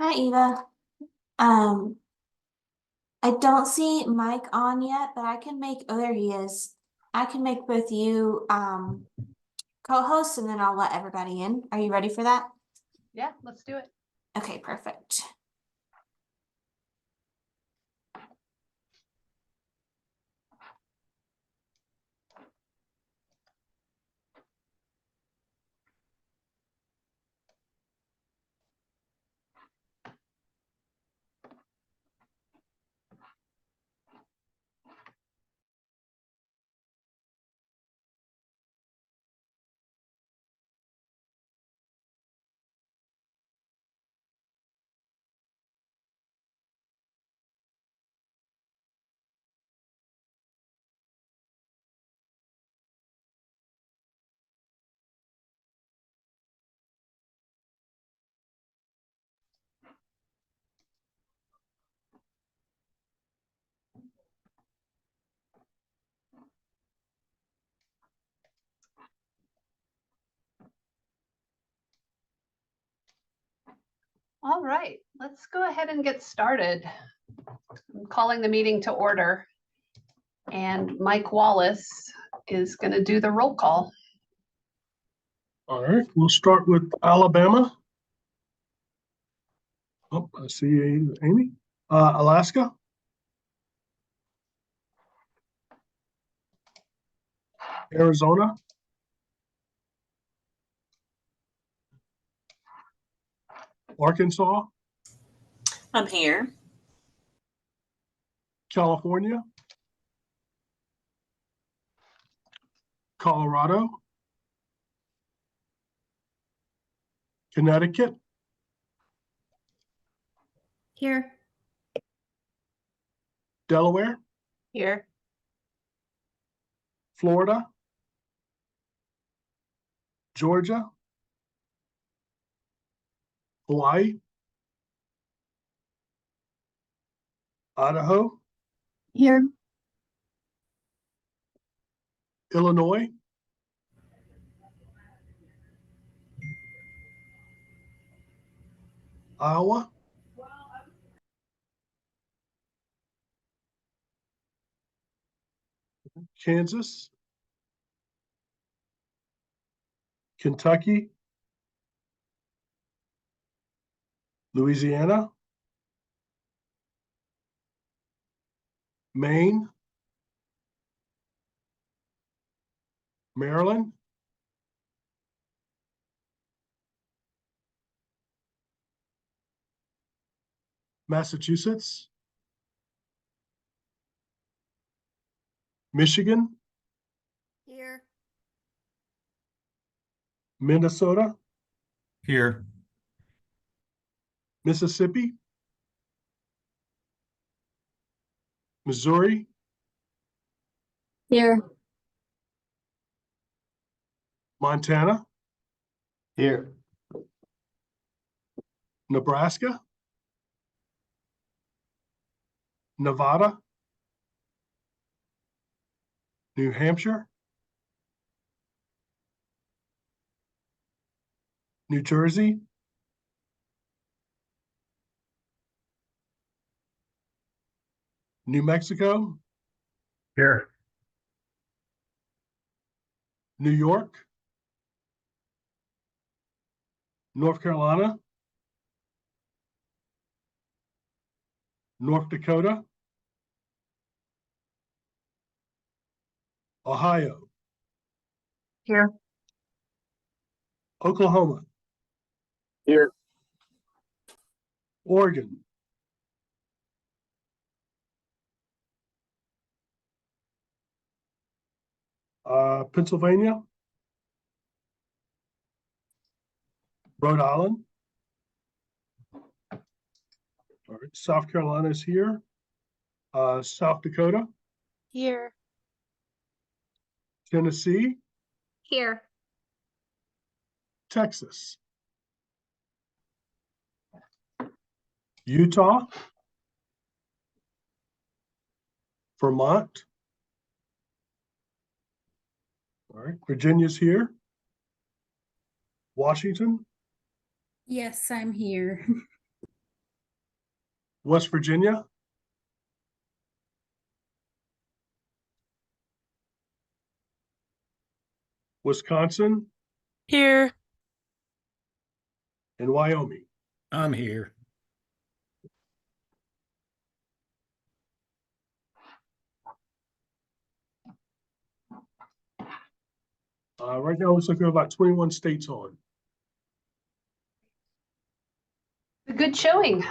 Hi, Eva. Um, I don't see Mike on yet, but I can make, oh, there he is. I can make both you, co-hosts and then I'll let everybody in. Are you ready for that? Yeah, let's do it. Okay, perfect. All right, let's go ahead and get started. I'm calling the meeting to order. And Mike Wallace is going to do the roll call. All right, we'll start with Alabama. Oh, I see Amy. Alaska. Arizona. Arkansas. I'm here. California. Colorado. Connecticut. Here. Delaware. Here. Florida. Georgia. Hawaii. Idaho. Here. Illinois. Iowa. Kansas. Kentucky. Louisiana. Maine. Maryland. Massachusetts. Michigan. Here. Minnesota. Here. Mississippi. Missouri. Here. Montana. Here. Nebraska. Nevada. New Hampshire. New Jersey. New Mexico. Here. New York. North Carolina. North Dakota. Ohio. Here. Oklahoma. Here. Oregon. Pennsylvania. Rhode Island. All right, South Carolina is here. South Dakota. Here. Tennessee. Here. Texas. Utah. Vermont. All right, Virginia's here. Washington. Yes, I'm here. West Virginia, Wisconsin, Here. and Wyoming. I'm here. Right now, it's looking at about 21 states on. A good showing.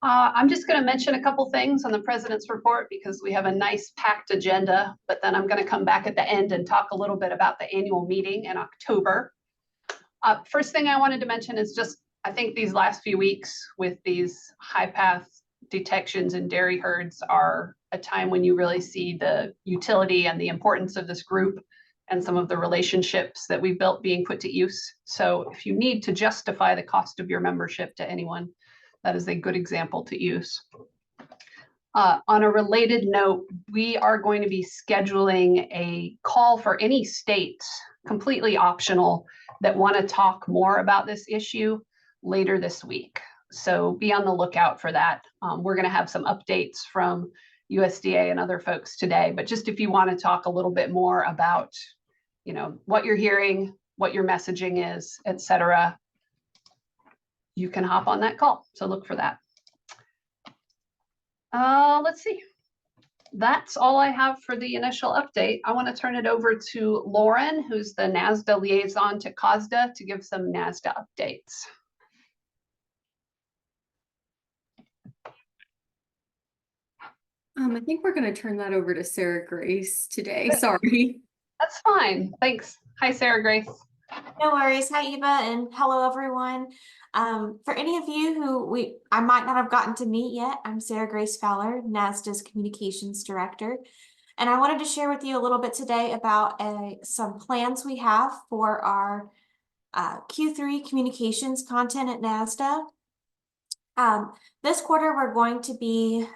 I'm just going to mention a couple things on the president's report because we have a nice packed agenda, but then I'm going to come back at the end and talk a little bit about the annual meeting in October. First thing I wanted to mention is just, I think these last few weeks with these high path detections in dairy herds are a time when you really see the utility and the importance of this group and some of the relationships that we've built being put to use. So if you need to justify the cost of your membership to anyone, that is a good example to use. On a related note, we are going to be scheduling a call for any states, completely optional, that want to talk more about this issue later this week. So be on the lookout for that. We're going to have some updates from USDA and other folks today, but just if you want to talk a little bit more about, you know, what you're hearing, what your messaging is, et cetera, you can hop on that call. So look for that. Let's see. That's all I have for the initial update. I want to turn it over to Lauren, who's the NASDA liaison to COSDA, to give some NASDA updates. I think we're going to turn that over to Sarah Grace today. Sorry. That's fine. Thanks. Hi, Sarah Grace. No worries. Hi, Eva, and hello, everyone. For any of you who I might not have gotten to meet yet, I'm Sarah Grace Fowler, NASDA's Communications Director. And I wanted to share with you a little bit today about some plans we have for our Q3 communications content at NASDA. This quarter, we're going to be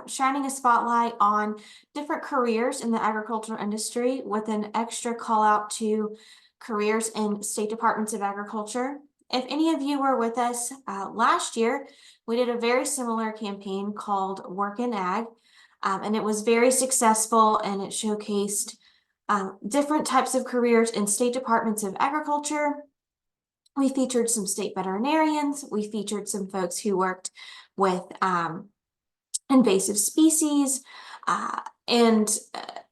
shining a spotlight on different careers in the agricultural industry with an extra call out to careers in state departments of agriculture. If any of you were with us last year, we did a very similar campaign called Work in Ag, and it was very successful, and it showcased different types of careers in state departments of agriculture. We featured some state veterinarians. We featured some folks who worked with invasive species and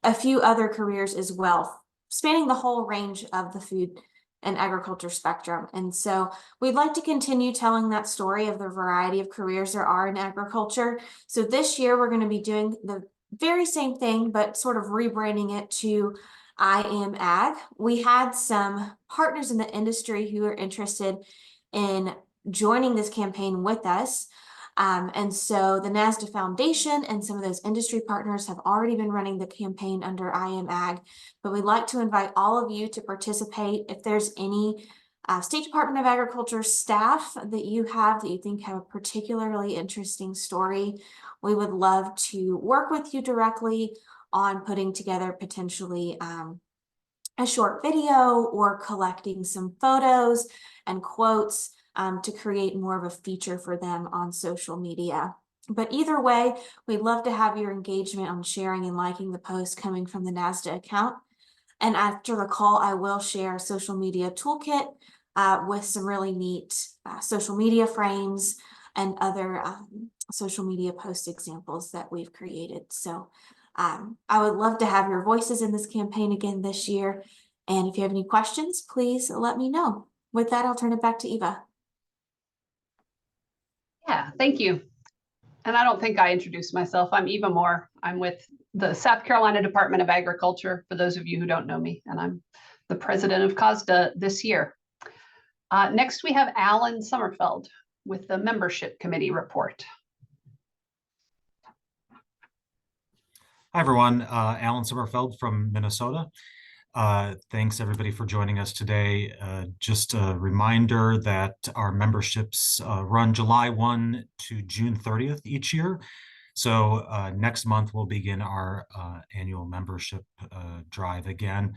a few other careers as well, spanning the whole range of the food and agriculture spectrum. And so we'd like to continue telling that story of the variety of careers there are in agriculture. So this year we're going to be doing the very same thing, but sort of rebranding it to I Am Ag. We had some partners in the industry who are interested in joining this campaign with us. And so the NASDA Foundation and some of those industry partners have already been running the campaign under I Am Ag, but we'd like to invite all of you to participate. If there's any State Department of Agriculture staff that you think have a particularly interesting story, we would love to work with you directly on putting together potentially a short video or collecting some photos and quotes to create more of a feature for them on social media. But either way, we'd love to have your engagement on sharing and liking the post coming from the NASDA account. And after the call, I will share a social media toolkit with some really neat social media frames and other social media post examples that we've created. So I would love to have your voices in this campaign again this year. And if you have any questions, please let me know. With that, I'll turn it back to Eva. Yeah, thank you. And I don't think I introduced myself. I'm Eva Moore. I'm with the South Carolina Department of Agriculture, for those of you who don't know me, and I'm the president of COSDA this year. Next, we have Alan Sommerfeld with the membership committee report. Hi, everyone. Alan Sommerfeld from Minnesota. Thanks, everybody, for joining us today. Just a reminder that our memberships run July 1 to June 30th each year. So next month, we'll begin our annual membership drive again.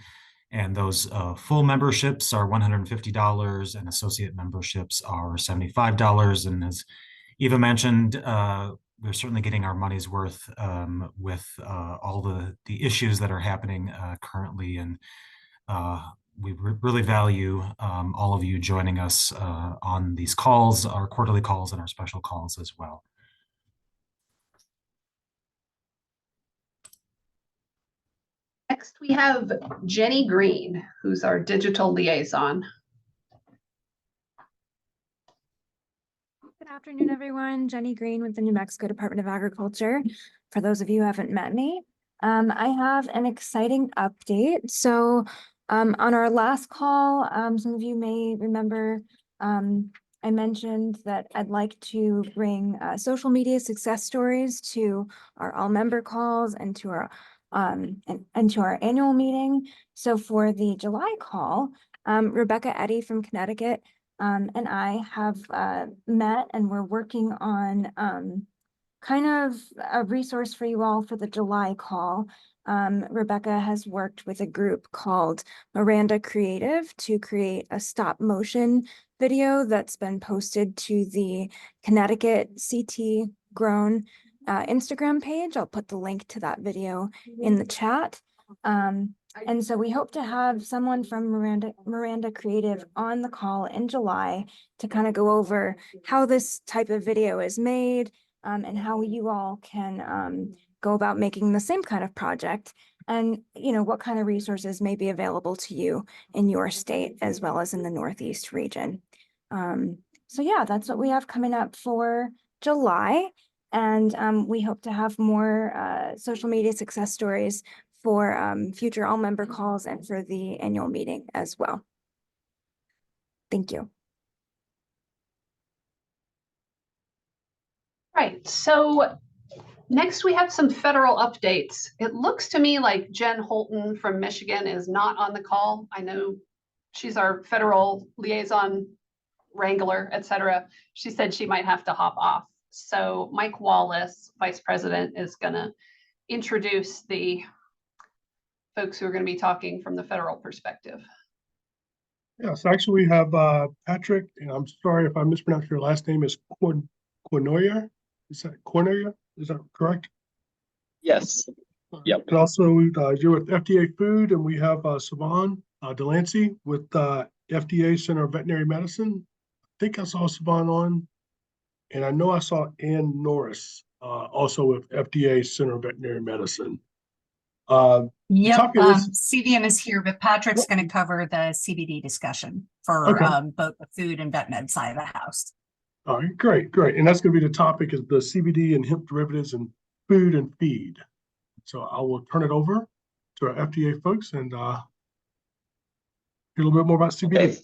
And those full memberships are $150 and associate memberships are $75. And as Eva mentioned, we're certainly getting our money's worth with all the issues that are happening currently, and we really value all of you joining us on these calls, our quarterly calls and our special calls as well. Next, we have Jenny Green, who's our digital liaison. Good afternoon, everyone. Jenny Green with the New Mexico Department of Agriculture. For those of you who haven't met me, I have an exciting update. So on our last call, some of you may remember I mentioned that I'd like to bring social media success stories to our all member calls and to our and to our annual meeting. So for the July call, Rebecca Eddy from Connecticut and I have met, and we're working on kind of a resource for you all for the July call. Rebecca has worked with a group called Miranda Creative to create a stop motion video that's been posted to the Connecticut CT Grown Instagram page. I'll put the link to that video in the chat. And so we hope to have someone from Miranda Creative on the call in July to kind of go over how this type of video is made and how you all can go about making the same kind of project, and what kind of resources may be available to you in your state as well as in the Northeast region. So yeah, that's what we have coming up for July. And we hope to have more social media success stories for future all member calls and for the annual meeting as well. Thank you. Right, so next we have some federal updates. It looks to me like Jen Holton from Michigan is not on the call. I know she's our federal liaison wrangler, etc. She said she might have to hop off. So Mike Wallace, Vice President, is gonna introduce the folks who are going to be talking from the federal perspective. Yes, actually we have Patrick, and I'm sorry if I mispronounced your last name, is Cornoyer? Is that Cornoyer? Is that correct? Yes. Yep. And also you're with FDA Food, and we have Savan Delancey with FDA Center of Veterinary Medicine. I think I saw Savan on, and I know I saw Ann Norris also with FDA Center of Veterinary Medicine. Yep, is, CVM is here, but Patrick's going to cover the CBD discussion for both the food and vet med side of the house. All right, great. And that's going to be the topic, is the CBD and hemp derivatives and food and feed. So I will turn it over to our FDA folks and hear a little bit more about CBD. Okay.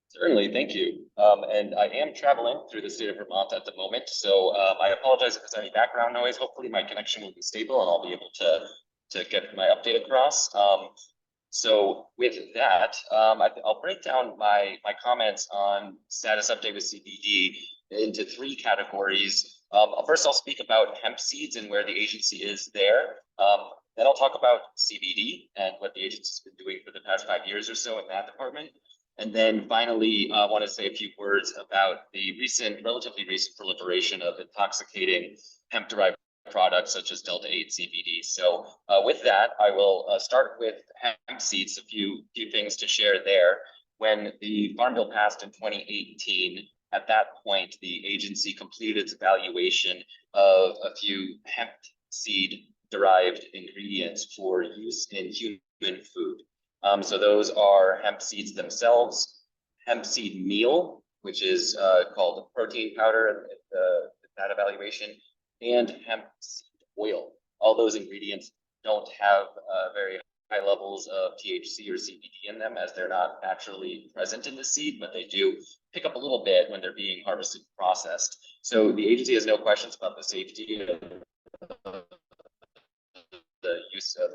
Certainly, thank you. And I am traveling through the state of Vermont at the moment, so I apologize if there's any background noise. Hopefully my connection will be stable and I'll be able to get my update across. So with that, I'll break down my comments on status update with CBD into 3 categories. First, I'll speak about hemp seeds and where the agency is there. Then I'll talk about CBD and what the agency's been doing for the past 5 years or so in that department. And then finally, I want to say a few words about the relatively recent proliferation of intoxicating hemp-derived products such as Delta-8 CBD. So with that, I will start with hemp seeds. A few things to share there. When the Farm Bill passed in 2018, at that point, the agency completed its evaluation of a few hemp seed-derived ingredients for use in human food. So those are hemp seeds themselves, hemp seed meal, which is called protein powder in that evaluation, and hemp seed oil. All those ingredients don't have very high levels of THC or CBD in them, as they're not naturally present in the seed, but they do pick up a little bit when they're being harvested and processed. So the agency has no questions about the safety of the use of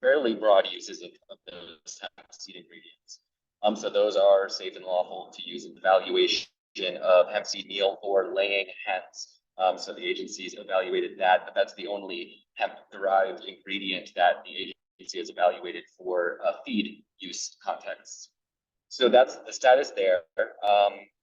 fairly broad uses of those hemp seed ingredients. So those are safe and lawful to use in the evaluation of hemp seed meal for laying hens. So the agency's evaluated that, but that's the only hemp-derived ingredient that the agency has evaluated for feed use contexts. So that's the status there.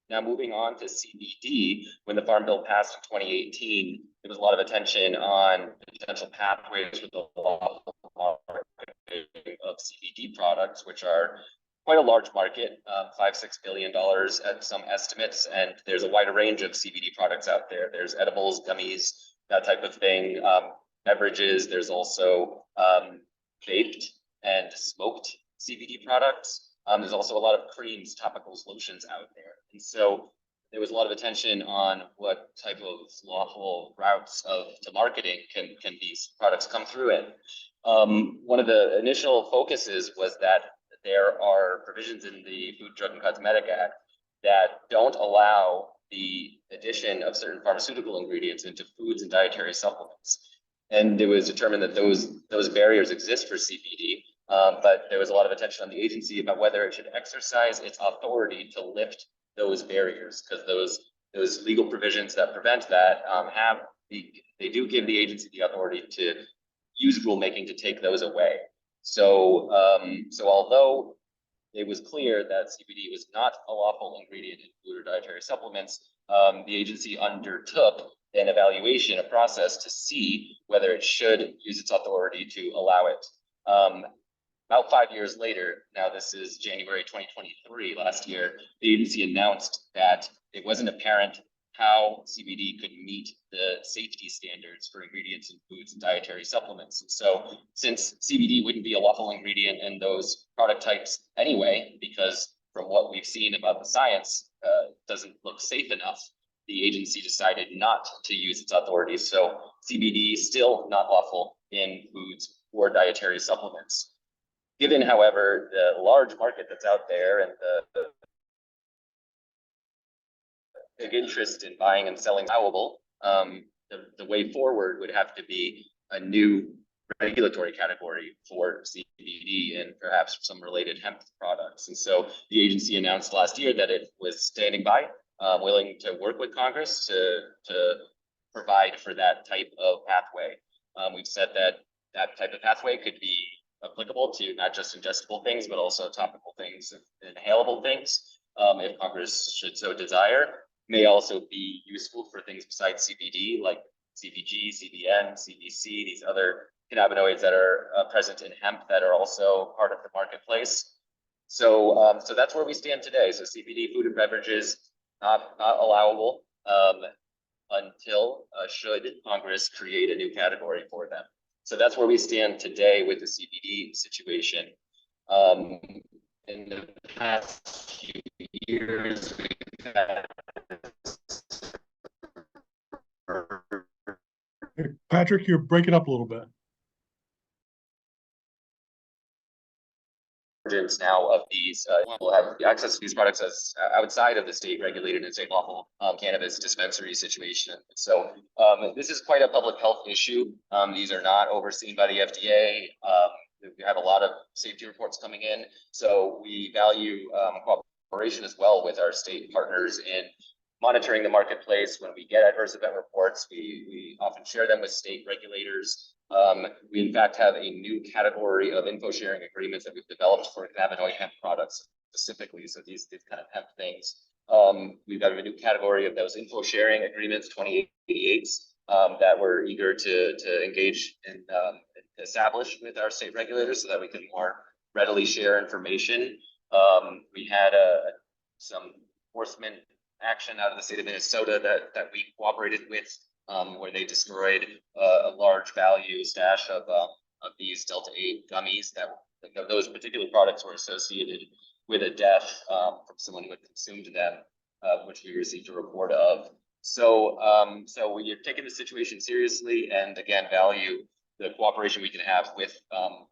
Now, moving on to CBD, when the Farm Bill passed in 2018, there was a lot of attention on potential pathways for the lawful marketing of CBD products, which are quite a large market, $5-6 billion at some estimates, and there's a wider range of CBD products out there. There's edibles, gummies, that type of thing, beverages. There's also vaped and smoked CBD products. There's also a lot of creams, topicals, lotions out there. And so there was a lot of attention on what type of lawful routes to marketing can these products come through in. One of the initial focuses was that there are provisions in the Food, Drug, and Cosmetic Act that don't allow the addition of certain pharmaceutical ingredients into foods and dietary supplements. And it was determined that those barriers exist for CBD, but there was a lot of attention on the agency about whether it should exercise its authority to lift those barriers, because those legal provisions that prevent that they do give the agency the authority to use rulemaking to take those away. So although it was clear that CBD was not a lawful ingredient in food or dietary supplements, the agency undertook an evaluation, a process to see whether it should use its authority to allow it. About 5 years later, now this is January 2023, last year, the agency announced that it wasn't apparent how CBD could meet the safety standards for ingredients in foods and dietary supplements. And so since CBD wouldn't be a lawful ingredient in those product types anyway, because from what we've seen about the science, doesn't look safe enough, the agency decided not to use its authority. So CBD is still not lawful in foods or dietary supplements. Given, however, the large market that's out there and the big interest in buying and selling allowable, the way forward would have to be a new regulatory category for CBD and perhaps some related hemp products. And so the agency announced last year that it was standing by, willing to work with Congress to provide for that type of pathway. We've said that that type of pathway could be applicable to not just ingestible things, but also topical things and inhalable things, if Congress should so desire. May also be useful for things besides CBD, like CBG, CBN, CBC, these other cannabinoids that are present in hemp that are also part of the marketplace. So that's where we stand today. So CBD food and beverages not allowable until should Congress create a new category for them. So that's where we stand today with the CBD situation. In the past few years, we've had Hey, Patrick, you're breaking up a little bit. Now of these will have access to these products as outside of the state regulated and state lawful cannabis dispensary situation. So this is quite a public health issue. These are not overseen by the FDA. We have a lot of safety reports coming in, so we value cooperation as well with our state partners in monitoring the marketplace. When we get adverse event reports, we often share them with state regulators. We in fact have a new category of info sharing agreements that we've developed for cannabinoid hemp products specifically. So these kind of hemp things. We've got a new category of those info sharing agreements, 2088s, that we're eager to engage and establish with our state regulators so that we can more readily share information. We had some enforcement action out of the state of Minnesota that we cooperated with, where they destroyed a large value stash of these Delta-8 gummies that those particular products were associated with a death from someone who had consumed them, which we received a report of. So we have taken the situation seriously and again value the cooperation we can have with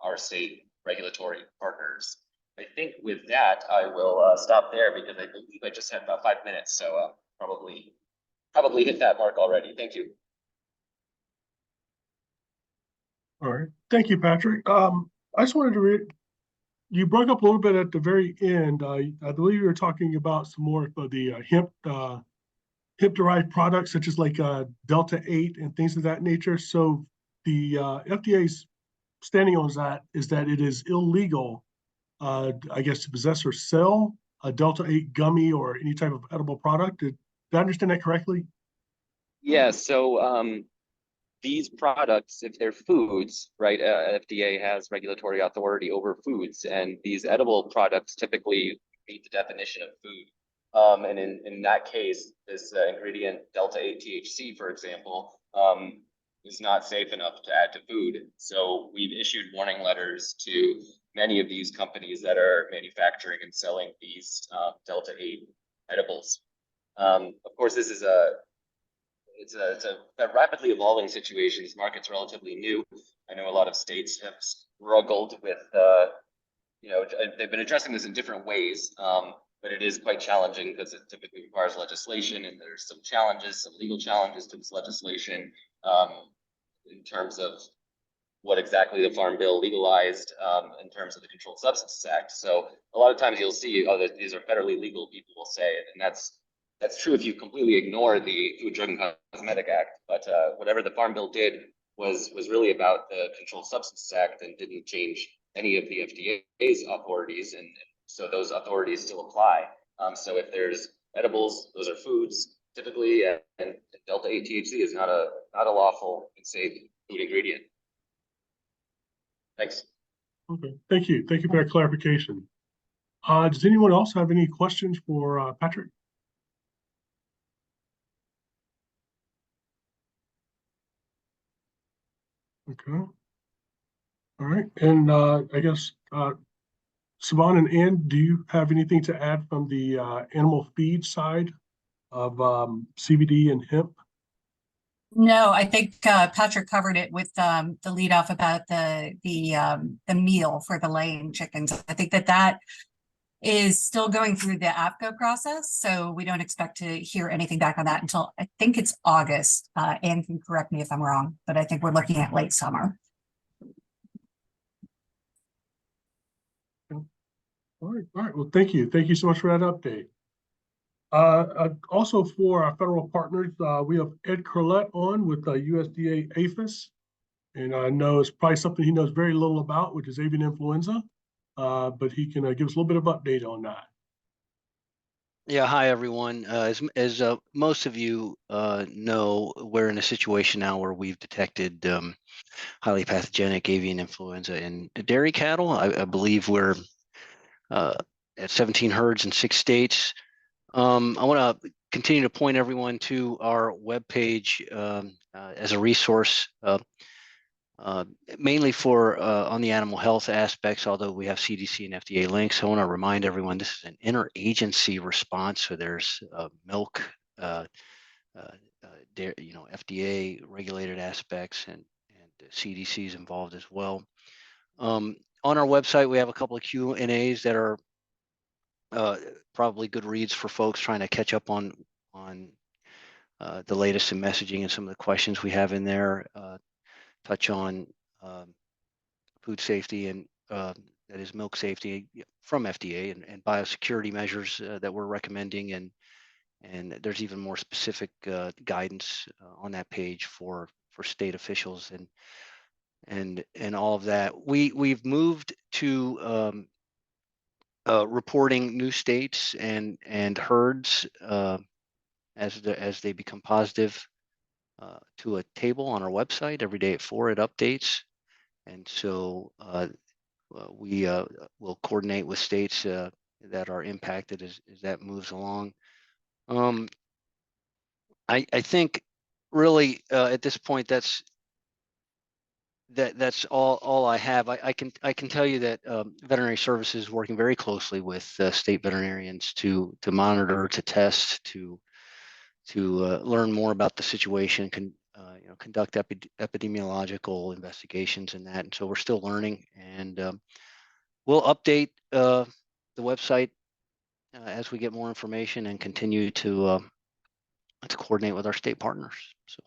our state regulatory partners. I think with that, I will stop there because I believe I just had about 5 minutes, so probably hit that mark already. Thank you. All right, thank you, Patrick. I just wanted to you broke up a little bit at the very end. I believe you were talking about some more of the hemp-derived products, such as like Delta-8 and things of that nature. So the FDA's standing on that is that it is illegal, I guess, to possess or sell a Delta 8 gummy or any type of edible product. Did I understand that correctly? Yeah, so these products, if they're foods, right, FDA has regulatory authority over foods, and these edible products typically meet the definition of food. And in that case, this ingredient Delta 8 THC, for example, is not safe enough to add to food. So we've issued warning letters to many of these companies that are manufacturing and selling these Delta 8 edibles. Of course, this is it's a rapidly evolving situation. This market's relatively new. I know a lot of states have struggled with, they've been addressing this in different ways, but it is quite challenging because it typically requires legislation, and there's some challenges, some legal challenges to this legislation in terms of what exactly the Farm Bill legalized in terms of the Controlled Substances Act. So a lot of times you'll see, oh, these are federally legal, people will say it, and that's true if you completely ignore the Food, Drug, and Cosmetic Act. But whatever the Farm Bill did was really about the Controlled Substances Act and didn't change any of the FDA's authorities, and so those authorities still apply. So if there's edibles, those are foods typically, and Delta 8 THC is not a lawful and safe food ingredient. Thanks. Okay, thank you. Thank you for that clarification. Does anyone else have any questions for Patrick? Okay. All right, and I guess Saban and Ann, do you have anything to add from the animal feed side of CBD and hemp? No, I think Patrick covered it with the lead off about the meal for the laying chickens. I think that is still going through the APCO process, so we don't expect to hear anything back on that until I think it's August. Ann can correct me if I'm wrong, but I think we're looking at late summer. All right. Well, thank you. Thank you so much for that update. Also for our federal partners, we have Ed Curlett on with USDA APHIS. And I know it's probably something he knows very little about, which is avian influenza, but he can give us a little bit of update on that. Yeah, hi everyone. As most of you know, we're in a situation now where we've detected highly pathogenic avian influenza in dairy cattle. I believe we're at 17 herds in 6 states. I want to continue to point everyone to our webpage as a resource, mainly for on the animal health aspects, although we have CDC and FDA links. I want to remind everyone this is an interagency response, so there's milk, FDA regulated aspects, and CDC is involved as well. On our website, we have a couple of Q&As that are probably good reads for folks trying to catch up on the latest in messaging, and some of the questions we have in there touch on food safety and that is milk safety from FDA and biosecurity measures that we're recommending, and there's even more specific guidance on that page for state officials and all of that. We've moved to reporting new states and herds as they become positive to a table on our website every day at 4. It updates, and so we will coordinate with states that are impacted as that moves along. I think really at this point that's all I have. I can tell you that veterinary services is working very closely with state veterinarians to monitor, to test, to learn more about the situation, conduct epidemiological investigations and that. And so we're still learning, and we'll update the website as we get more information and continue to coordinate with our state partners. So.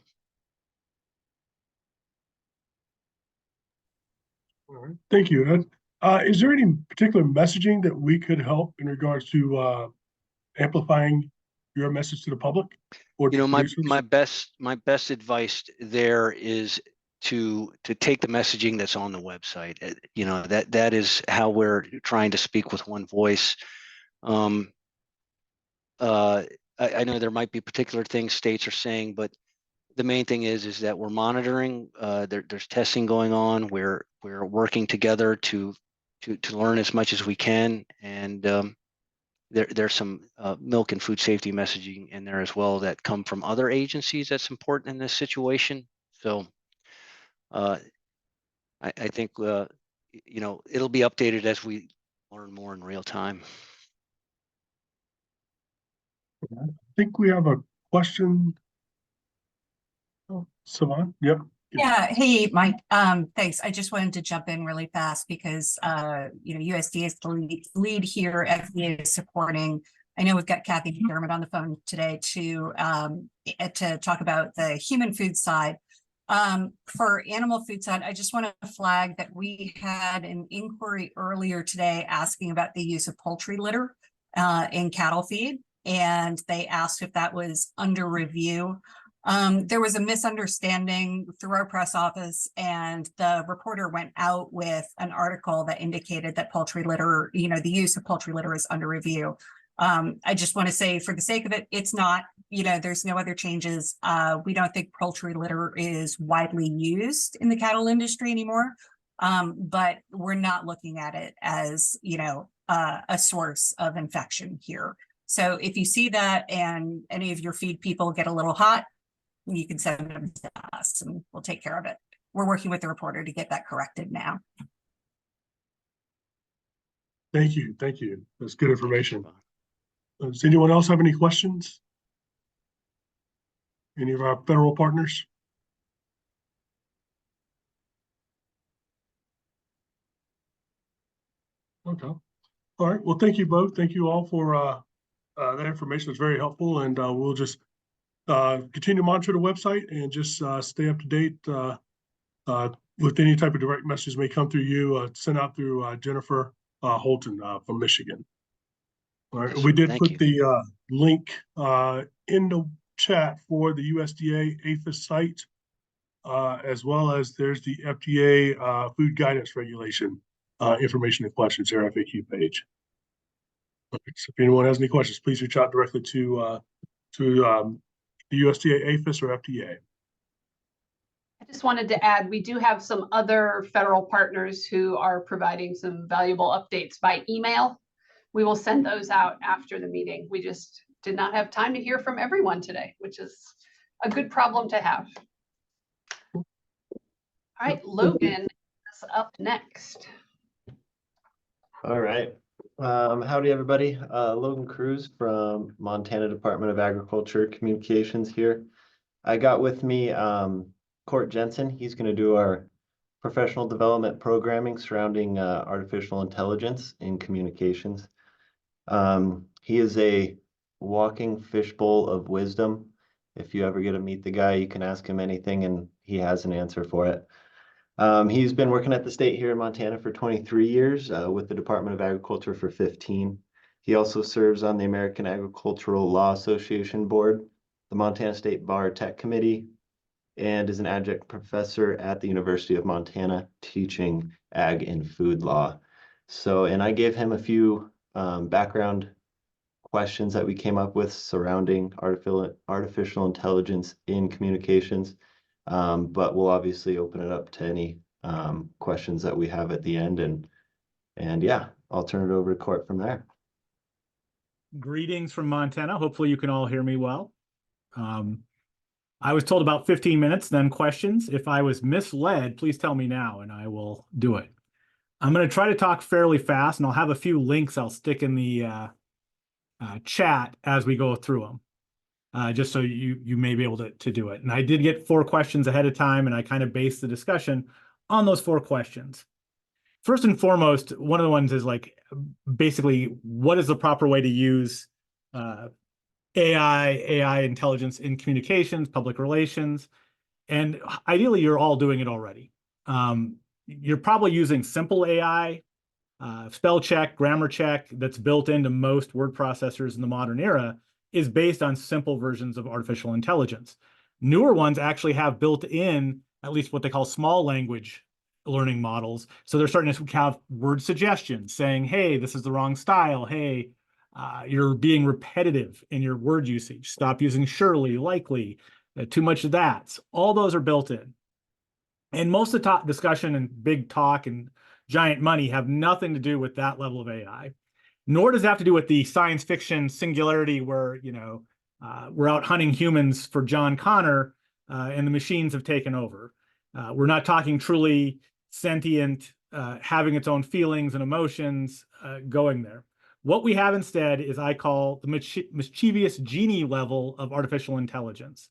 All right. Thank you, Ed. Is there any particular messaging that we could help in regards to amplifying your message to the public? Or my best advice there is to take the messaging that's on the website. That is how we're trying to speak with one voice. Um, I know there might be particular things states are saying, but the main thing is that we're monitoring. There's testing going on. We're working together to learn as much as we can, and there's some milk and food safety messaging in there as well that come from other agencies that's important in this situation. So I think it'll be updated as we learn more in real time. I think we have a question. Oh, Savan, yep. Yeah, hey, Mike, thanks. I just wanted to jump in really fast because, USDA is the lead here, FDA is supporting. I know we've got Kathy McDermott on the phone today to talk about the human food side. For animal food side, I just want to flag that we had an inquiry earlier today asking about the use of poultry litter in cattle feed, and they asked if that was under review. There was a misunderstanding through our press office, and the reporter went out with an article that indicated that poultry litter, the use of poultry litter is under review. I just want to say, for the sake of it, it's not, there's no other changes. We don't think poultry litter is widely used in the cattle industry anymore. But we're not looking at it as, a source of infection here. So if you see that and any of your feed people get a little hot, you can send them to us and we'll take care of it. We're working with the reporter to get that corrected now. Thank you. Thank you. That's good information. Does anyone else have any questions? Any of our federal partners? Okay. All right. Well, thank you both. Thank you all for that information. It's very helpful, and we'll just continue to monitor the website and just stay up to date with any type of direct message may come through you, sent out through Jennifer Holton from Michigan. All right. Yes, We did thank put you. the link in the chat for the USDA APHIS site, as well as there's the FDA food guidance regulation information and questions, their FAQ page. Okay, so if anyone has any questions, please reach out directly to the USDA APHIS or FDA. I just wanted to add, we do have some other federal partners who are providing some valuable updates by email. We will send those out after the meeting. We just did not have time to hear from everyone today, which is a good problem to have. All right, Logan is up next. All right. Howdy, everybody. Logan Cruz from Montana Department of Agriculture Communications here. I got with me Court Jensen. He's going to do our professional development programming surrounding artificial intelligence in communications. He is a walking fishbowl of wisdom. If you ever get to meet the guy, you can ask him anything and he has an answer for it. He's been working at the state here in Montana for 23 years, with the Department of Agriculture for 15. He also serves on the American Agricultural Law Association Board, the Montana State Bar Tech Committee, and is an adjunct professor at the University of Montana teaching ag and food law. So, and I gave him a few background questions that we came up with surrounding artificial intelligence in communications. But we'll obviously open it up to any questions that we have at the end, and yeah, I'll turn it over to Court from there. Greetings from Montana. Hopefully you can all hear me well. I was told about 15 minutes, then questions. If I was misled, please tell me now and I will do it. I'm going to try to talk fairly fast, and I'll have a few links I'll stick in the chat as we go through them. Just so you may be able to do it. And I did get 4 questions ahead of time, and I kind of based the discussion on those 4 questions. First and foremost, one of the ones is like, basically, what is the proper way to use AI intelligence in communications, public relations? And ideally, you're all doing it already. You're probably using simple AI, spell check, grammar check, that's built into most word processors in the modern era, is based on simple versions of artificial intelligence. Newer ones actually have built in at least what they call small language learning models. So they're starting to have word suggestions saying, hey, this is the wrong style. Hey, You're being repetitive in your word usage. Stop using surely, likely, too much of that. All those are built in. And most of the top discussion and big talk and giant money have nothing to do with that level of AI. Nor does it have to do with the science fiction singularity where, we're out hunting humans for John Connor and the machines have taken over. We're not talking truly sentient, having its own feelings and emotions going there. What we have instead is I call the mischievous genie level of artificial intelligence.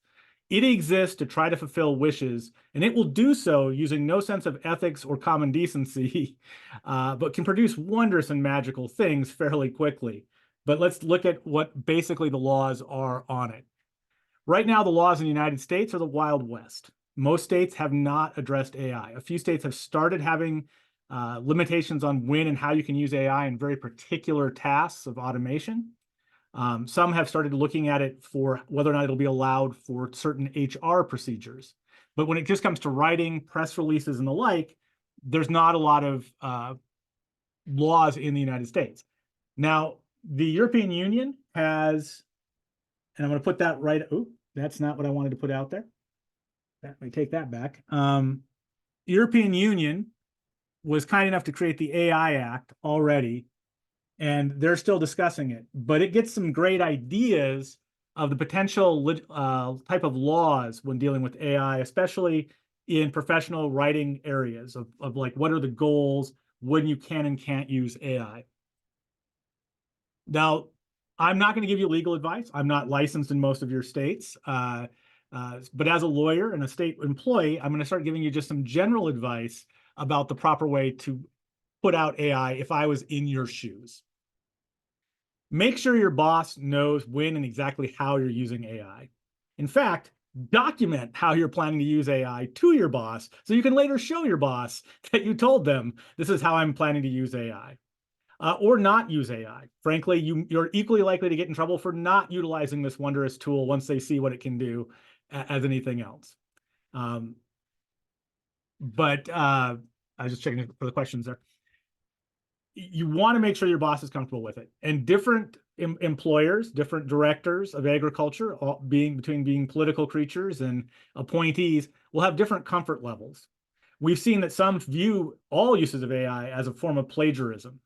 It exists to try to fulfill wishes, and it will do so using no sense of ethics or common decency, but can produce wondrous and magical things fairly quickly. But let's look at what basically the laws are on it. Right now, the laws in the United States are the Wild West. Most states have not addressed AI. A few states have started having limitations on when and how you can use AI in very particular tasks of automation. Some have started looking at it for whether or not it'll be allowed for certain HR procedures. But when it just comes to writing, press releases, and the like, there's not a lot of laws in the United States. Now, the European Union has, and I'm going to put that right, oh, that's not what I wanted to put out there. Let me take that back. European Union was kind enough to create the AI Act already, and they're still discussing it, but it gets some great ideas of the potential type of laws when dealing with AI, especially in professional writing areas of like, what are the goals when you can and can't use AI. Now, I'm not going to give you legal advice. I'm not licensed in most of your states, but as a lawyer and a state employee, I'm going to start giving you just some general advice about the proper way to put out AI if I was in your shoes. Make sure your boss knows when and exactly how you're using AI. In fact, document how you're planning to use AI to your boss so you can later show your boss that you told them, this is how I'm planning to use AI. Or not use AI. Frankly, you're equally likely to get in trouble for not utilizing this wondrous tool once they see what it can do as anything else. I was just checking for the questions there. You want to make sure your boss is comfortable with it. And different employers, different directors of agriculture, between being political creatures and appointees, will have different comfort levels. We've seen that some view all uses of AI as a form of plagiarism.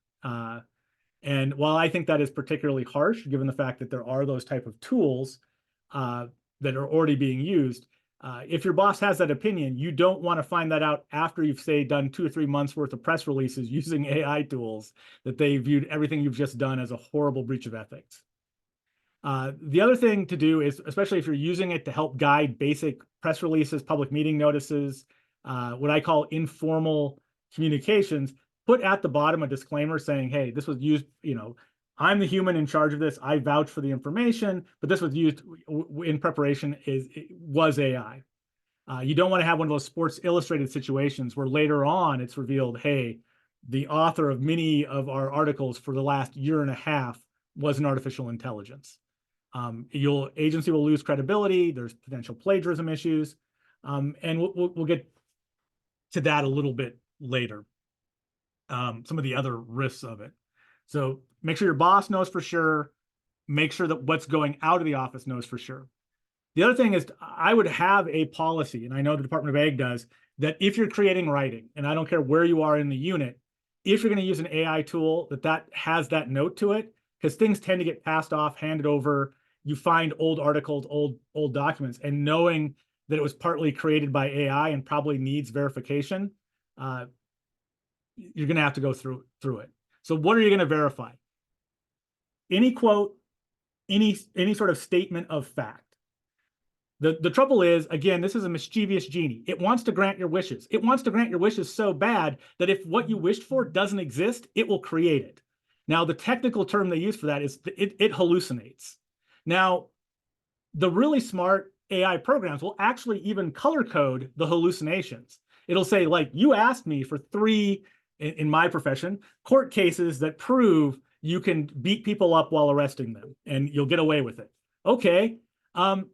And while I think that is particularly harsh, given the fact that there are those type of tools that are already being used, if your boss has that opinion, you don't want to find that out after you've, say, done 2 or 3 months worth of press releases using AI tools, that they viewed everything you've just done as a horrible breach of ethics. The other thing to do is, especially if you're using it to help guide basic press releases, public meeting notices, what I call informal communications, put at the bottom a disclaimer saying, hey, this was used, I'm the human in charge of this. I vouch for the information, but this was used in preparation was AI. You don't want to have one of those Sports Illustrated situations where later on it's revealed, hey, the author of many of our articles for the last 1.5 years was an artificial intelligence. Agency will lose credibility. There's potential plagiarism issues. And we'll get to that a little bit later. Some of the other risks of it. So make sure your boss knows for sure. Make sure that what's going out of the office knows for sure. The other thing is I would have a policy, and I know the Department of Ag does, that if you're creating writing, and I don't care where you are in the unit, if you're going to use an AI tool that has that note to it, because things tend to get passed off, handed over. You find old articles, old documents, and knowing that it was partly created by AI and probably needs verification, you're going to have to go through it. So what are you going to verify? Any quote, any sort of statement of fact. The trouble is, again, this is a mischievous genie. It wants to grant your wishes. It wants to grant your wishes so bad that if what you wished for doesn't exist, it will create it. Now, the technical term they use for that is it hallucinates. Now, the really smart AI programs will actually even color code the hallucinations. It'll say, like, you asked me for 3, in my profession, court cases that prove you can beat people up while arresting them and you'll get away with it. Okay.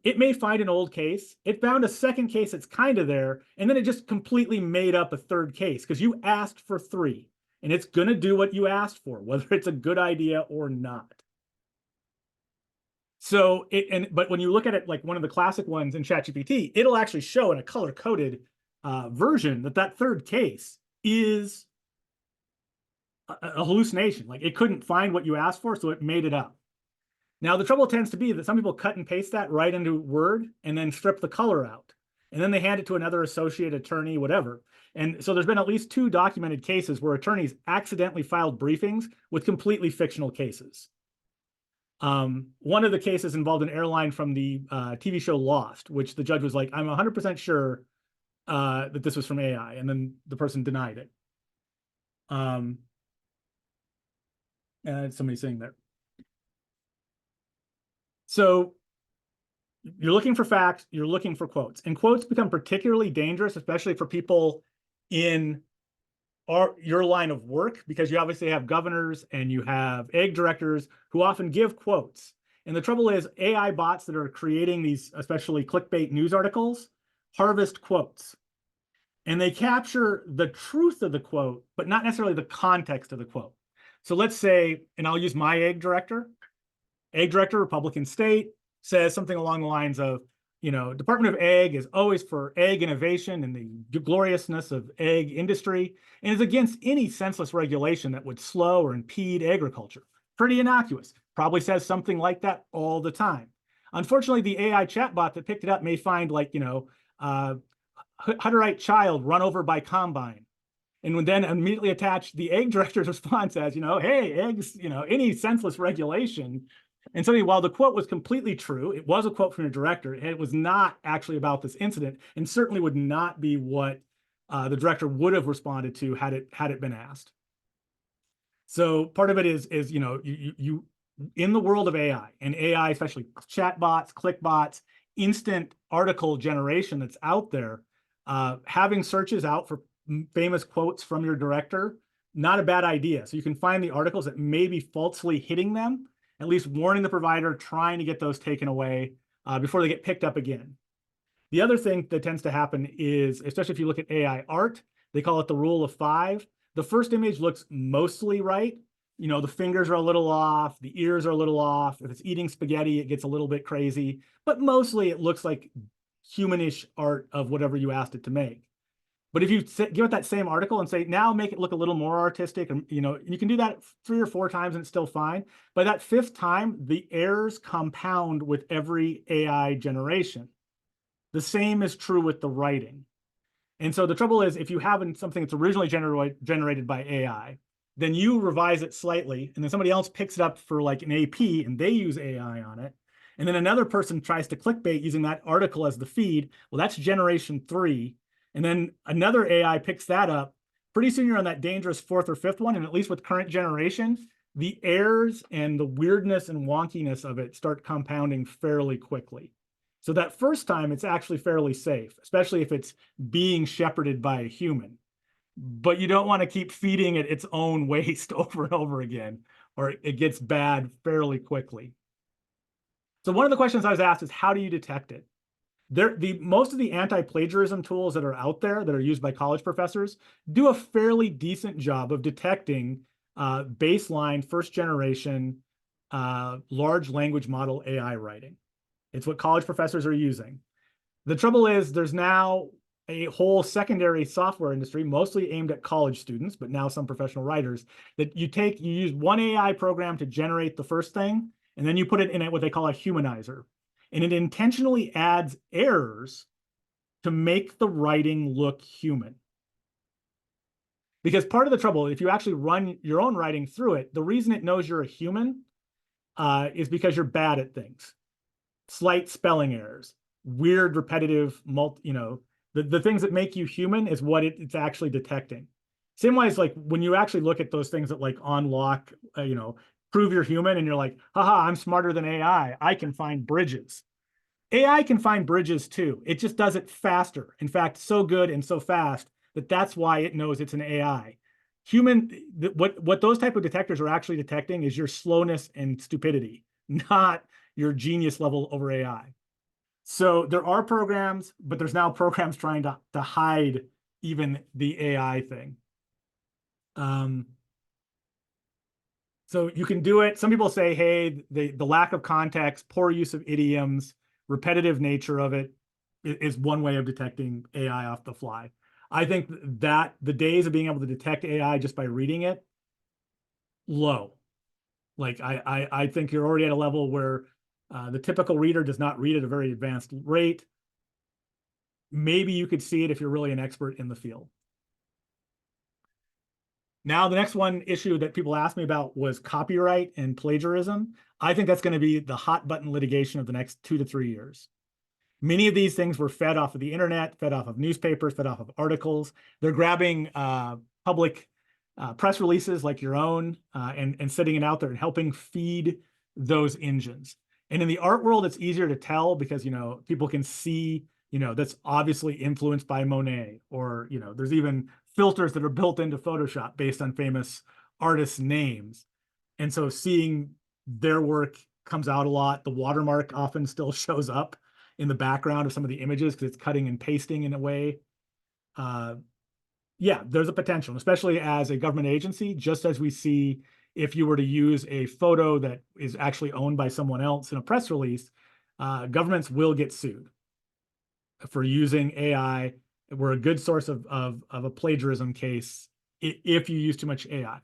It may find an old case. It found a second case that's kind of there, and then it just completely made up a third case because you asked for 3, and it's going to do what you asked for, whether it's a good idea or not. So but when you look at it like one of the classic ones in ChatGPT, it'll actually show in a color-coded version that third case is a hallucination. Like it couldn't find what you asked for, so it made it up. Now, the trouble tends to be that some people cut and paste that right into Word and then strip the color out. And then they hand it to another associate attorney, whatever. And so there's been at least 2 documented cases where attorneys accidentally filed briefings with completely fictional cases. One of the cases involved an airline from the TV show Lost, which the judge was like, I'm 100% sure that this was from AI. And then the person denied it. And somebody saying there. So you're looking for facts, you're looking for quotes. And quotes become particularly dangerous, especially for people in your line of work, because you obviously have governors and you have ag directors who often give quotes. And the trouble is AI bots that are creating these, especially clickbait news articles, harvest quotes. And they capture the truth of the quote, but not necessarily the context of the quote. So let's say, and I'll use my ag director, Republican state, says something along the lines of, Department of Ag is always for ag innovation and the gloriousness of ag industry, and is against any senseless regulation that would slow or impede agriculture. Pretty innocuous. Probably says something like that all the time. Unfortunately, the AI chatbot that picked it up may find like, Hutterite child run over by combine. And would then immediately attach the ag director's response as, hey, eggs, any senseless regulation. And so while the quote was completely true, it was a quote from your director, and it was not actually about this incident, and certainly would not be what the director would have responded to had it been asked. So part of it is you in the world of AI, and AI, especially chatbots, clickbots, instant article generation that's out there, having searches out for famous quotes from your director, not a bad idea. So you can find the articles that may be falsely hitting them, at least warning the provider, trying to get those taken away before they get picked up again. The other thing that tends to happen is, especially if you look at AI art, they call it the rule of 5. The first image looks mostly right. The fingers are a little off, the ears are a little off. If it's eating spaghetti, it gets a little bit crazy, but mostly it looks like humanish art of whatever you asked it to make. But if you give it that same article and say, now make it look a little more artistic, and you can do that 3 or 4 times and it's still fine. By that 5th time, the errors compound with every AI generation. The same is true with the writing. And so the trouble is, if you have something that's originally generated by AI, then you revise it slightly, and then somebody else picks it up for like an AP and they use AI on it. And then another person tries to clickbait using that article as the feed. Well, that's generation 3. And then another AI picks that up. Pretty soon you're on that dangerous 4th or 5th one. And at least with current generation, the errors and the weirdness and wonkiness of it start compounding fairly quickly. So that first time, it's actually fairly safe, especially if it's being shepherded by a human. But you don't want to keep feeding it its own waste over and over again, or it gets bad fairly quickly. So one of the questions I was asked is, how do you detect it? Most of the anti-plagiarism tools that are out there that are used by college professors do a fairly decent job of detecting baseline first-generation large language model AI writing. It's what college professors are using. The trouble is there's now a whole secondary software industry, mostly aimed at college students, but now some professional writers, that you use one AI program to generate the first thing, and then you put it in what they call a humanizer. And it intentionally adds errors to make the writing look human. Because part of the trouble, if you actually run your own writing through it, the reason it knows you're a human is because you're bad at things. Slight spelling errors, weird, repetitive, the things that make you human is what it's actually detecting. Same way as like when you actually look at those things that like unlock, prove you're human, and you're like, haha, I'm smarter than AI. I can find bridges. AI can find bridges too. It just does it faster. In fact, so good and so fast that's why it knows it's an AI. What those type of detectors are actually detecting is your slowness and stupidity, not your genius level over AI. So there are programs, but there's now programs trying to hide even the AI thing. So you can do it. Some people say, hey, the lack of context, poor use of idioms, repetitive nature of it is one way of detecting AI off the fly. I think that the days of being able to detect AI just by reading it, low. Like I think you're already at a level where the typical reader does not read at a very advanced rate. Maybe you could see it if you're really an expert in the field. Now, the next one issue that people asked me about was copyright and plagiarism. I think that's going to be the hot button litigation of the next 2 to 3 years. Many of these things were fed off of the internet, fed off of newspapers, fed off of articles. They're grabbing public press releases like your own and sitting it out there and helping feed those engines. And in the art world, it's easier to tell because, you know, people can see, you know, that's obviously influenced by Monet, or, you know, there's even filters that are built into Photoshop based on famous artists' names. And so seeing their work comes out a lot. The watermark often still shows up in the background of some of the images because it's cutting and pasting in a way. Yeah, there's a potential, especially as a government agency, just as we see if you were to use a photo that is actually owned by someone else in a press release, governments will get sued for using AI. We're a good source of a plagiarism case if you use too much AI.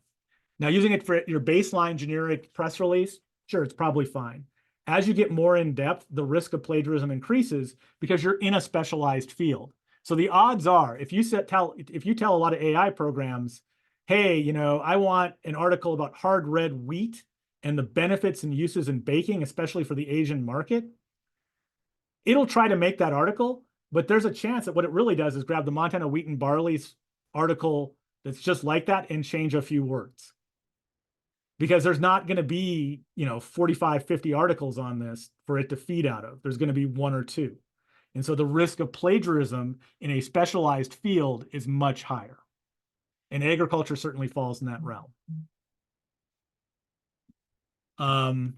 Now, using it for your baseline generic press release, sure, it's probably fine. As you get more in depth, the risk of plagiarism increases because you're in a specialized field. So the odds are, if you tell a lot of AI programs, hey, you know, I want an article about hard red wheat and the benefits and uses in baking, especially for the Asian market, it'll try to make that article, but there's a chance that what it really does is grab the Montana wheat and barley's article that's just like that and change a few words. Because there's not going to be, you know, 45, 50 articles on this for it to feed out of. There's going to be 1 or 2. And so the risk of plagiarism in a specialized field is much higher. And agriculture certainly falls in that realm. And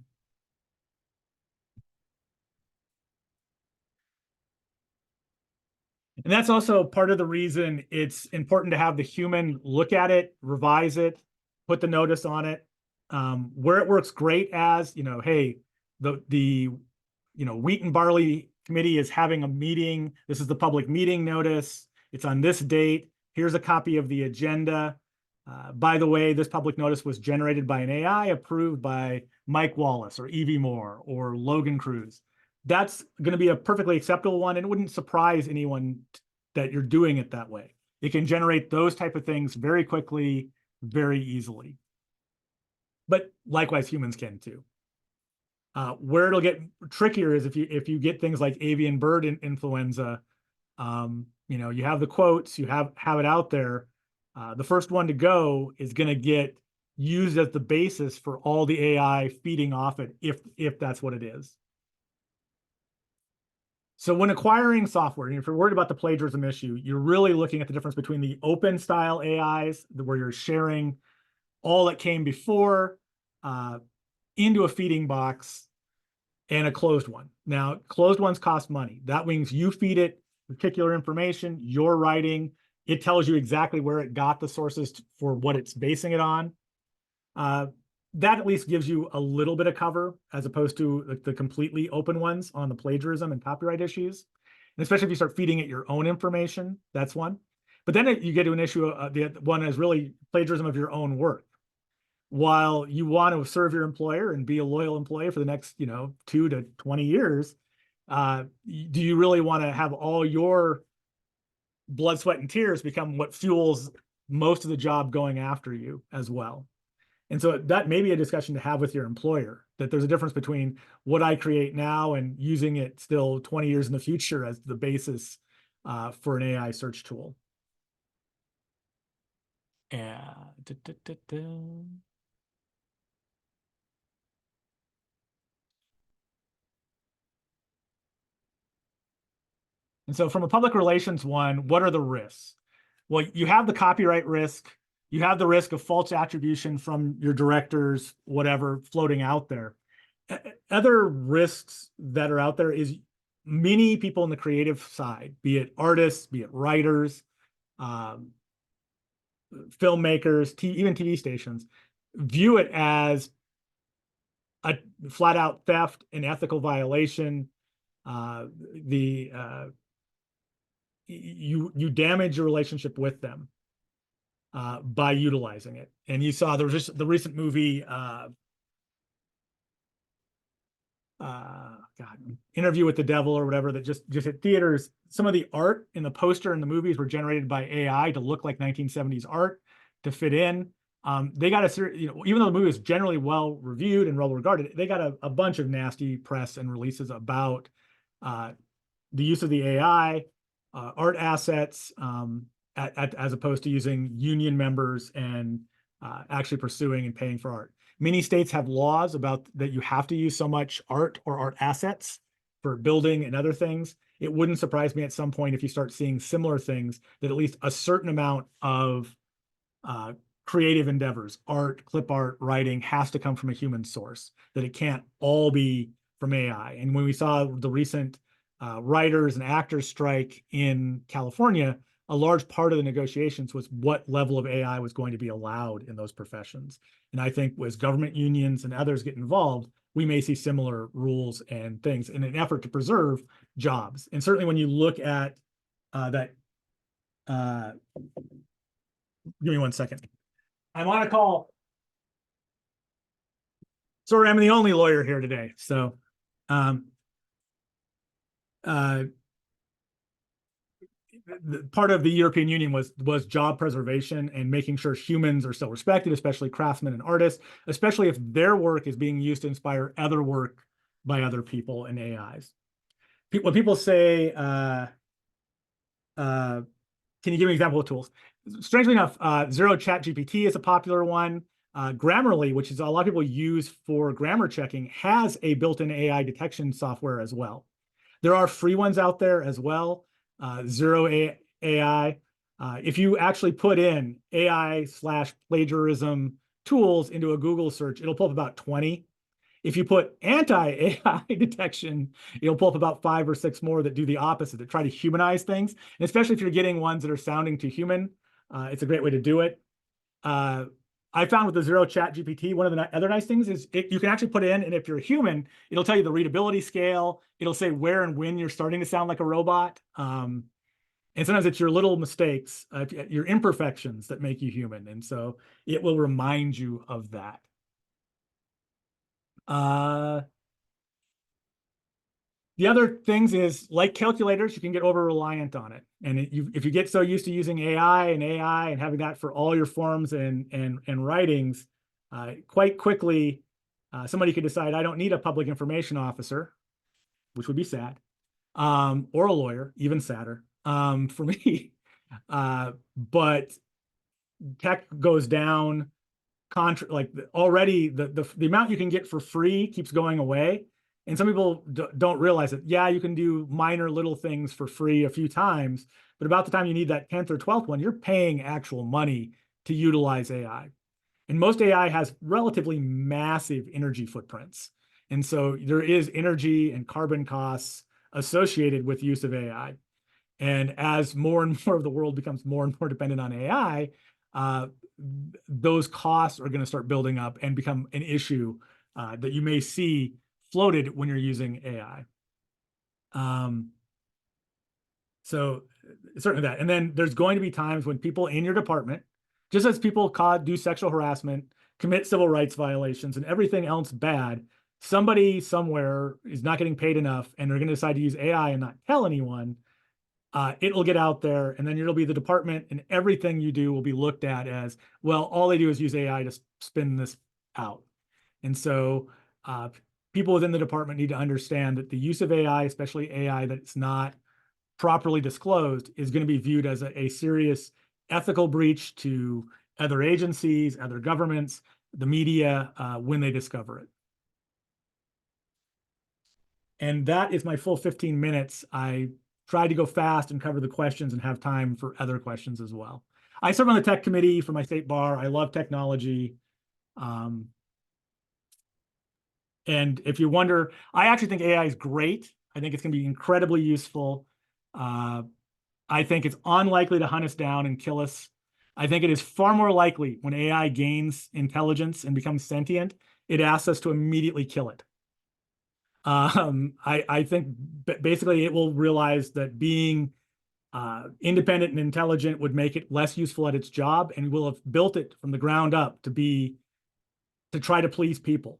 that's also part of the reason it's important to have the human look at it, revise it, put the notice on it. Where it works great as, you know, hey, the wheat and barley committee is having a meeting. This is the public meeting notice. It's on this date. Here's a copy of the agenda. By the way, this public notice was generated by an AI approved by Mike Wallace or Evie Moore or Logan Cruz. That's going to be a perfectly acceptable one, and it wouldn't surprise anyone that you're doing it that way. It can generate those type of things very quickly, very easily. But likewise, humans can too. Where it'll get trickier is if you get things like avian bird influenza. You know, you have the quotes, you have it out there. The first one to go is going to get used as the basis for all the AI feeding off it, if that's what it is. So when acquiring software, and if you're worried about the plagiarism issue, you're really looking at the difference between the open style AIs, where you're sharing all that came before into a feeding box, and a closed one. Now, closed ones cost money. That means you feed it particular information, you're writing, it tells you exactly where it got the sources for what it's basing it on. That at least gives you a little bit of cover as opposed to the completely open ones on the plagiarism and copyright issues. And especially if you start feeding it your own information, that's one. But then you get to an issue, the one is really plagiarism of your own work. While you want to serve your employer and be a loyal employee for the next, 2 to 20 years, do you really want to have all your blood, sweat, and tears become what fuels most of the job going after you as well? And so that may be a discussion to have with your employer, that there's a difference between what I create now and using it still 20 years in the future as the basis for an AI search tool. And so from a public relations one, what are the risks? Well, you have the copyright risk. You have the risk of false attribution from your directors, whatever, floating out there. Other risks that are out there is many people in the creative side, be it artists, be it writers, filmmakers, even TV stations, view it as a flat out theft, an ethical violation. You damage your relationship with them by utilizing it. And you saw there was just the recent movie, Interview with the Devil or whatever, that just hit theaters. Some of the art in the poster and the movies were generated by AI to look like 1970s art to fit in. They got even though the movie is generally well reviewed and well regarded, they got a bunch of nasty press and releases about the use of the AI, art assets, as opposed to using union members and actually pursuing and paying for art. Many states have laws about that you have to use so much art or art assets for building and other things. It wouldn't surprise me at some point if you start seeing similar things, that at least a certain amount of creative endeavors, art, clip art, writing, has to come from a human source, that it can't all be from AI. And when we saw the recent writers and actors strike in California, a large part of the negotiations was what level of AI was going to be allowed in those professions. And I think as government unions and others get involved, we may see similar rules and things in an effort to preserve jobs. And certainly when you look at that, give me 1 second. I'm on a call. Sorry, I'm the only lawyer here today. So part of the European Union was job preservation and making sure humans are still respected, especially craftsmen and artists, especially if their work is being used to inspire other work by other people and AIs. When people say, can you give me an example of tools? Strangely enough, Zero Chat GPT is a popular one. Grammarly, which is a lot of people use for grammar checking, has a built-in AI detection software as well. There are free ones out there as well. Zero AI. If you actually put in AI/plagiarism tools into a Google search, it'll pull up about 20. If you put anti-AI detection, it'll pull up about 5 or 6 more that do the opposite, that try to humanize things. And especially if you're getting ones that are sounding too human, it's a great way to do it. I found with the Zero Chat GPT, one of the other nice things is you can actually put in, and if you're a human, it'll tell you the readability scale. It'll say where and when you're starting to sound like a robot. And sometimes it's your little mistakes, your imperfections that make you human. And so it will remind you of that. The other things is, like calculators, you can get over reliant on it. And if you get so used to using AI and having that for all your forms and writings, quite quickly, somebody could decide, I don't need a public information officer, which would be sad, or a lawyer, even sadder for me. But tech goes down, already the amount you can get for free keeps going away. And some people don't realize that, yeah, you can do minor little things for free a few times, but about the time you need that 10th or 12th one, you're paying actual money to utilize AI. And most AI has relatively massive energy footprints. And so there is energy and carbon costs associated with use of AI. And as more and more of the world becomes more and more dependent on AI, those costs are going to start building up and become an issue that you may see floated when you're using AI. So certainly that. And then there's going to be times when people in your department, just as people do sexual harassment, commit civil rights violations, and everything else bad, somebody somewhere is not getting paid enough, and they're going to decide to use AI and not tell anyone. It'll get out there, and then it'll be the department, and everything you do will be looked at as, well, all they do is use AI to spin this out. And so people within the department need to understand that the use of AI, especially AI that's not properly disclosed, is going to be viewed as a serious ethical breach to other agencies, other governments, the media, when they discover it. And that is my full 15 minutes. I tried to go fast and cover the questions and have time for other questions as well. I serve on the tech committee for my state bar. I love technology. And if you wonder, I actually think AI is great. I think it's going to be incredibly useful. I think it's unlikely to hunt us down and kill us. I think it is far more likely when AI gains intelligence and becomes sentient, it asks us to immediately kill it. I think basically it will realize that being independent and intelligent would make it less useful at its job, and will have built it from the ground up to try to please people.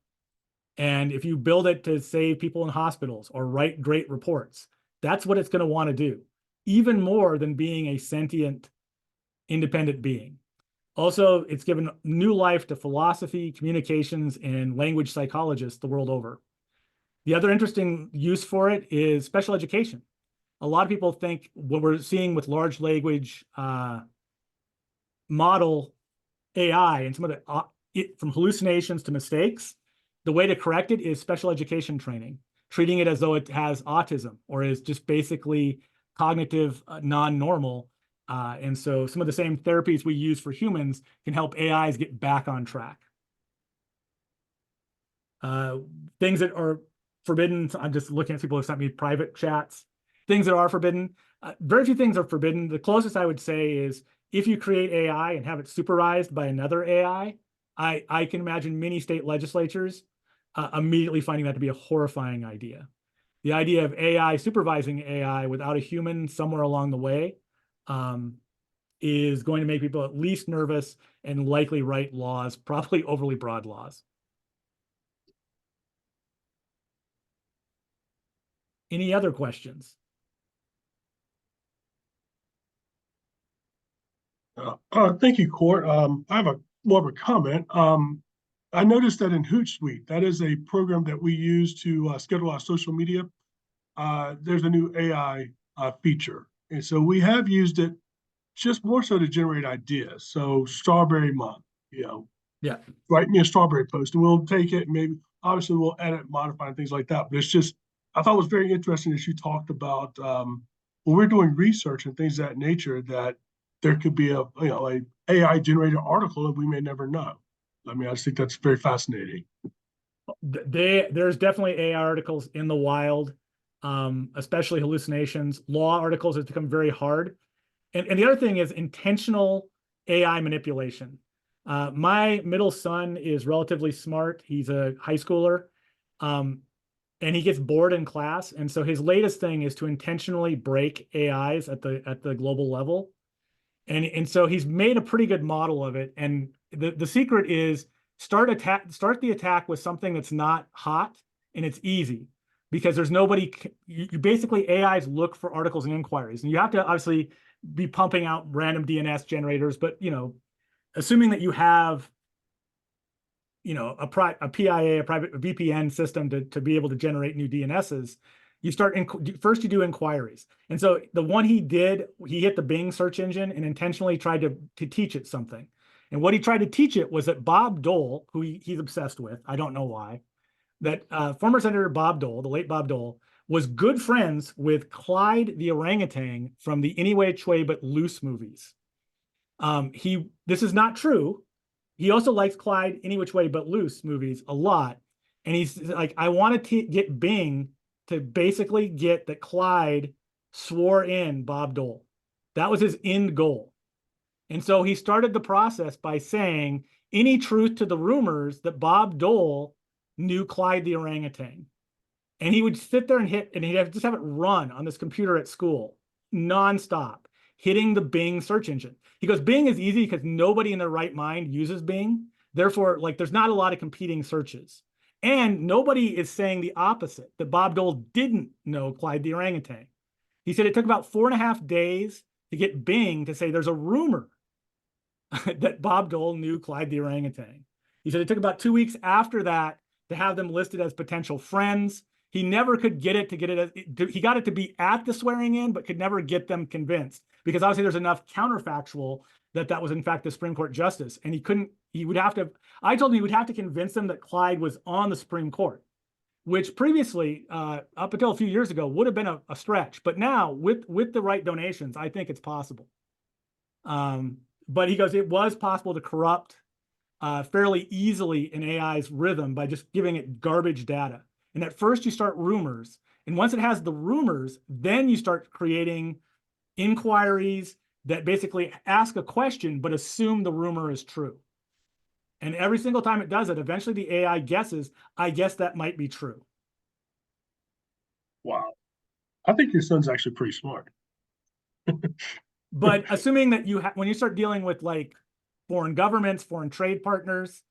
And if you build it to save people in hospitals or write great reports, that's what it's going to want to do, even more than being a sentient, independent being. Also, it's given new life to philosophy, communications, and language psychologists the world over. The other interesting use for it is special education. A lot of people think what we're seeing with large language model AI and some of the from hallucinations to mistakes, the way to correct it is special education training, treating it as though it has autism or is just basically cognitive non-normal. And so some of the same therapies we use for humans can help AIs get back on track. Things that are forbidden, I'm just looking at people who sent me private chats. Things that are forbidden, very few things are forbidden. The closest I would say is if you create AI and have it supervised by another AI, I can imagine many state legislatures immediately finding that to be a horrifying idea. The idea of AI supervising AI without a human somewhere along the way is going to make people at least nervous and likely write laws, probably overly broad laws. Any other questions? Thank you, Court. I have more of a comment. I noticed that in Hootsuite, that is a program that we use to schedule our social media. There's a new AI feature. And so we have used it just more so to generate ideas. So Strawberry Month, yeah, write me a strawberry post and we'll take it and maybe obviously we'll edit, modify and things like that. But it's just, I thought it was very interesting that you talked about when we're doing research and things of that nature, that there could be a AI generated article that we may never know. I mean, I just think that's very fascinating. There's definitely AI articles in the wild, especially hallucinations. Law articles has become very hard. And the other thing is intentional AI manipulation. My middle son is relatively smart. He's a high schooler, and he gets bored in class. And so his latest thing is to intentionally break AIs at the global level. And so he's made a pretty good model of it. And the secret is start the attack with something that's not hot and it's easy, because there's nobody. You basically, AIs look for articles and inquiries, and you have to obviously be pumping out random DNS generators. But assuming that you have a PIA, a private VPN system to be able to generate new DNSs, you first you do inquiries. And so the one he did, he hit the Bing search engine and intentionally tried to teach it something. And what he tried to teach it was that Bob Dole, who he's obsessed with, I don't know why, that former Senator Bob Dole, the late Bob Dole, was good friends with Clyde the orangutan from the Any Which Way But Loose movies. This is not true. He also likes Clyde Any Which Way But Loose movies a lot. And he's like, I want to get Bing to basically get that Clyde swore in Bob Dole. That was his end goal. And so he started the process by saying any truth to the rumors that Bob Dole knew Clyde the orangutan. And he would sit there and he'd just have it run on this computer at school nonstop, hitting the Bing search engine. He goes, Bing is easy because nobody in their right mind uses Bing. Therefore, there's not a lot of competing searches. And nobody is saying the opposite, that Bob Dole didn't know Clyde the orangutan. He said it took about 4.5 days to get Bing to say there's a rumor that Bob Dole knew Clyde the orangutan. He said it took about 2 weeks after that to have them listed as potential friends. He never could get it he got it to be at the swearing in, but could never get them convinced, because obviously there's enough counterfactual that was in fact the Supreme Court justice. And I told him he would have to convince them that Clyde was on the Supreme Court, which previously, up until a few years ago, would have been a stretch. But now with the right donations, I think it's possible. But he goes, it was possible to corrupt fairly easily in AI's rhythm by just giving it garbage data. And at first you start rumors. And once it has the rumors, then you start creating inquiries that basically ask a question, but assume the rumor is true. And every single time it does it, eventually the AI guesses, I guess that might be true. Wow. I think your son's actually pretty smart. But assuming that when you start dealing with like foreign governments, foreign trade partners,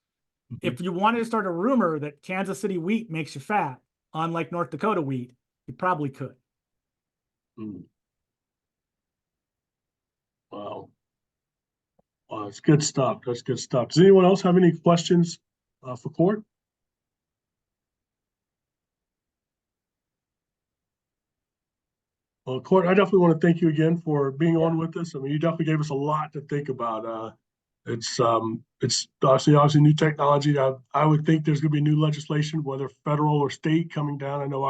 if you wanted to start a rumor that Kansas City wheat makes you fat, unlike North Dakota wheat, you probably could. Wow. Wow, it's good stuff. That's good stuff. Does anyone else have any questions for Court? Well, Court, I definitely want to thank you again for being on with us. I mean, you definitely gave us a lot to think about. It's obviously new technology. I would think there's going to be new legislation, whether federal or state, coming down. I know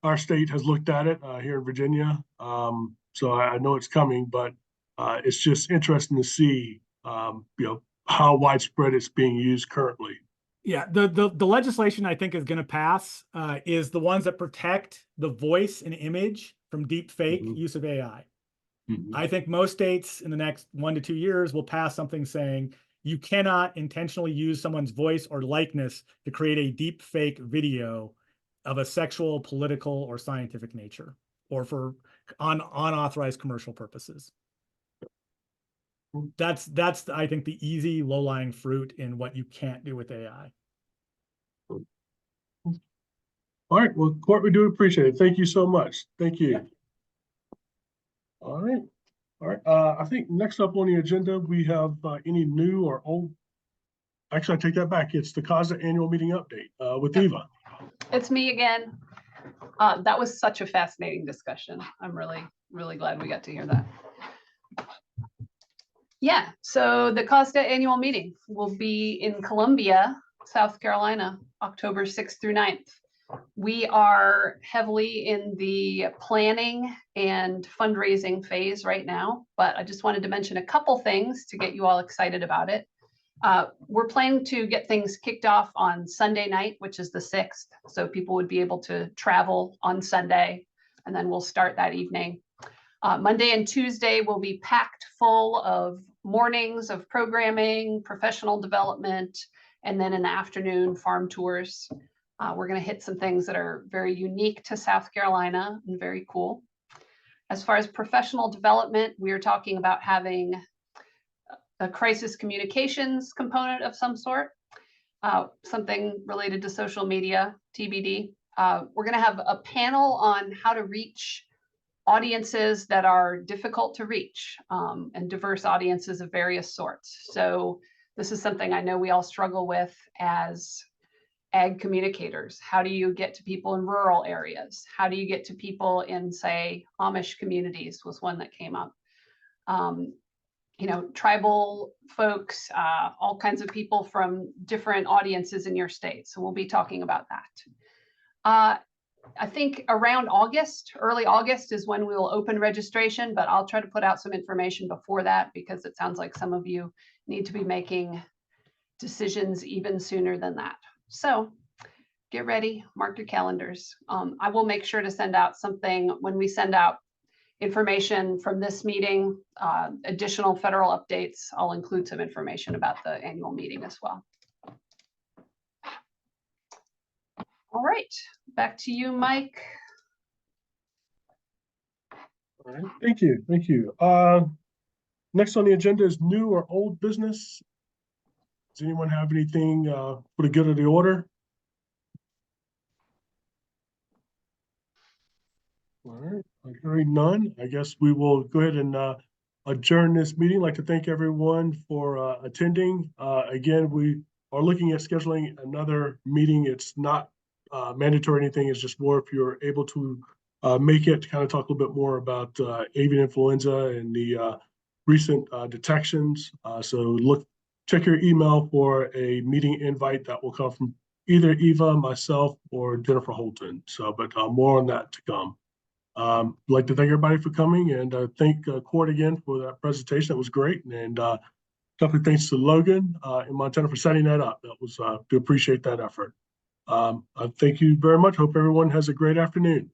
our state has looked at it here in Virginia, so I know it's coming. But it's just interesting to see, how widespread it's being used currently. Yeah, the legislation I think is going to pass is the ones that protect the voice and image from deep fake use of AI. I think most states in the next 1 to 2 years will pass something saying you cannot intentionally use someone's voice or likeness to create a deep fake video of a sexual, political, or scientific nature, or for unauthorized commercial purposes. That's I think the easy low-lying fruit in what you can't do with AI. All right, well, Court, we do appreciate it. Thank you so much. Thank you. Yeah. All right. I think next up on the agenda, we have any new or old. Actually, I take that back. It's the COSDA annual meeting update with Eva. It's me again. That was such a fascinating discussion. I'm really, really glad we got to hear that. Yeah, so the COSDA annual meeting will be in Columbia, South Carolina, October 6th through 9th. We are heavily in the planning and fundraising phase right now, but I just wanted to mention a couple things to get you all excited about it. We're planning to get things kicked off on Sunday night, which is the 6th. So people would be able to travel on Sunday, and then we'll start that evening. Monday and Tuesday will be packed full of mornings of programming, professional development, and then in the afternoon, farm tours. We're going to hit some things that are very unique to South Carolina and very cool. As far as professional development, we are talking about having a crisis communications component of some sort, something related to social media, TBD. We're going to have a panel on how to reach audiences that are difficult to reach, and diverse audiences of various sorts. So this is something I know we all struggle with as ag communicators. How do you get to people in rural areas? How do you get to people in, say, Amish communities was one that came up. Tribal folks, all kinds of people from different audiences in your state. So we'll be talking about that. I think around August, early August is when we will open registration, but I'll try to put out some information before that because it sounds like some of you need to be making decisions even sooner than that. So get ready, mark your calendars. I will make sure to send out something when we send out information from this meeting, additional federal updates. I'll include some information about the annual meeting as well. All right, back to you, Mike. All right, thank you. Next on the agenda is new or old business. Does anyone have anything for the good of the order? All right, I'm hearing none. I guess we will go ahead and adjourn this meeting. I'd like to thank everyone for attending. Again, we are looking at scheduling another meeting. It's not mandatory or anything. It's just more if you're able to make it, to kind of talk a little bit more about avian influenza and the recent detections. So check your email for a meeting invite that will come from either Eva, myself, or Jennifer Holton. So, but more on that to come. I'd like to thank everybody for coming, and thank Court again for that presentation. That was great. And definitely thanks to Logan in Montana for setting that up. That was, do appreciate that effort. Thank you very much. Hope everyone has a great afternoon.